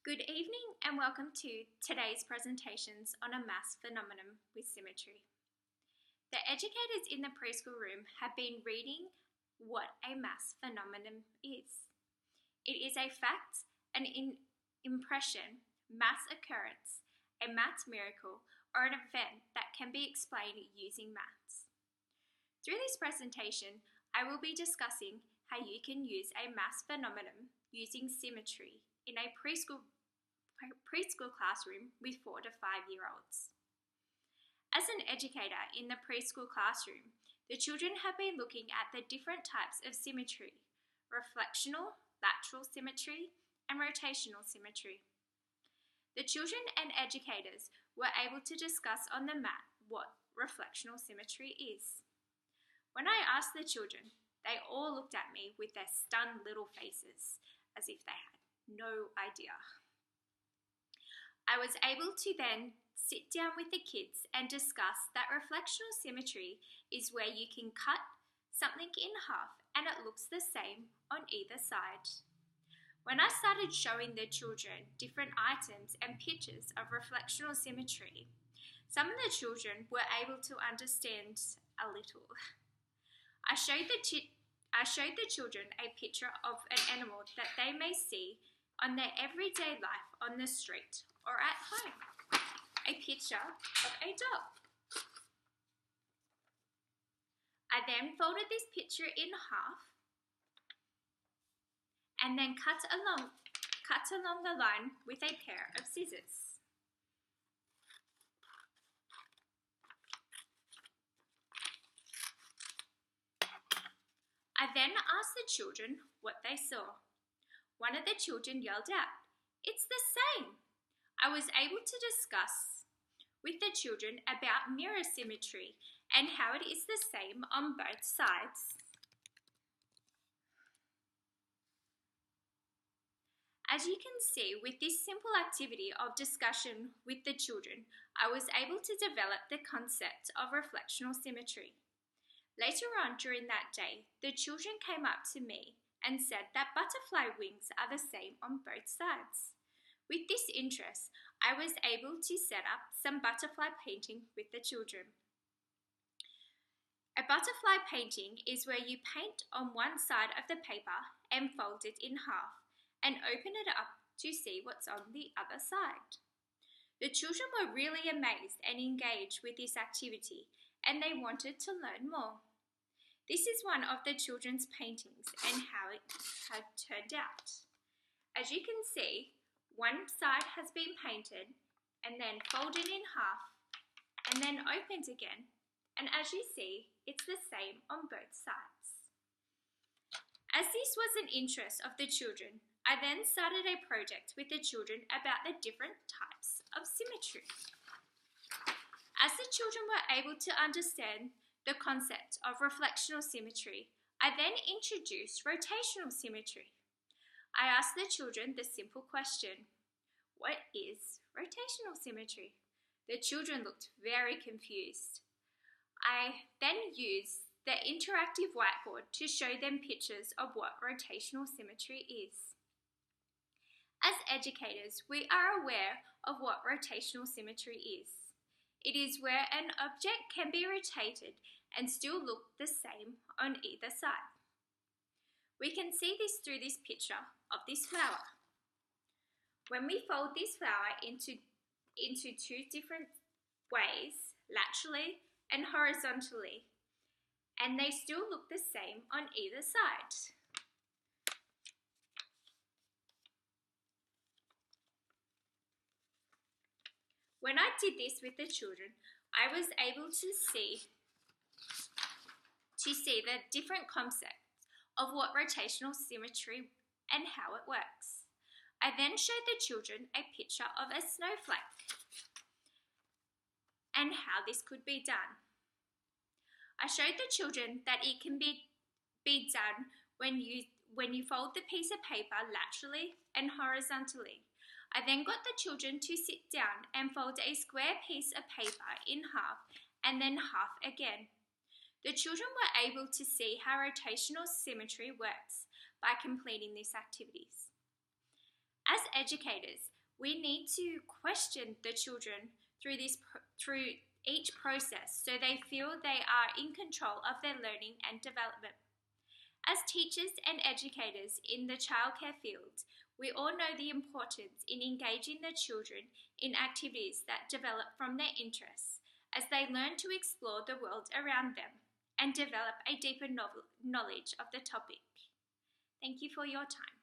Good evening and welcome to today's presentations on a maths phenomenon with symmetry. The educators in the preschool room have been reading what a maths phenomenon is. It is a fact, an impression, maths occurrence, a maths miracle, or an event that can be explained using maths. Through this presentation, I will be discussing how you can use a maths phenomenon using symmetry in a preschool classroom with 4 to 5-year-olds. As an educator in the preschool classroom, the children have been looking at the different types of symmetry: reflectional, lateral symmetry, and rotational symmetry. The children and educators were able to discuss on the mat what reflectional symmetry is. When I asked the children, they all looked at me with their stunned little faces, as if they had no idea. I was able to then sit down with the kids and discuss that reflectional symmetry is where you can cut something in half and it looks the same on either side. When I started showing the children different items and pictures of reflectional symmetry, some of the children were able to understand a little. I showed the children a picture of an animal that they may see on their everyday life on the street or at home. A picture of a dog. I then folded this picture in half and then cut along the line with a pair of scissors. I then asked the children what they saw. One of the children yelled out, "It's the same!" I was able to discuss with the children about mirror symmetry and how it is the same on both sides. As you can see, with this simple activity of discussion with the children, I was able to develop the concept of reflectional symmetry. Later on during that day, the children came up to me and said that butterfly wings are the same on both sides. With this interest, I was able to set up some butterfly painting with the children. A butterfly painting is where you paint on one side of the paper and fold it in half and open it up to see what's on the other side. The children were really amazed and engaged with this activity, and they wanted to learn more. This is one of the children's paintings and how it had turned out. As you can see, one side has been painted and then folded in half and then opened again. And as you see, it's the same on both sides. As this was an interest of the children, I then started a project with the children about the different types of symmetry. As the children were able to understand the concept of reflectional symmetry, I then introduced rotational symmetry. I asked the children the simple question, what is rotational symmetry? The children looked very confused. I then used the interactive whiteboard to show them pictures of what rotational symmetry is. As educators, we are aware of what rotational symmetry is. It is where an object can be rotated and still look the same on either side. We can see this through this picture of this flower. When we fold this flower into two different ways, laterally and horizontally, and they still look the same on either side. When I did this with the children, I was able to see the different concepts of what rotational symmetry and how it works. I then showed the children a picture of a snowflake and how this could be done. I showed the children that it can be done when you fold the piece of paper laterally and horizontally. I then got the children to sit down and fold a square piece of paper in half and then half again. The children were able to see how rotational symmetry works by completing these activities. As educators, we need to question the children through each process so they feel they are in control of their learning and development. As teachers and educators in the childcare field, we all know the importance in engaging the children in activities that develop from their interests as they learn to explore the world around them and develop a deeper knowledge of the topic. Thank you for your time.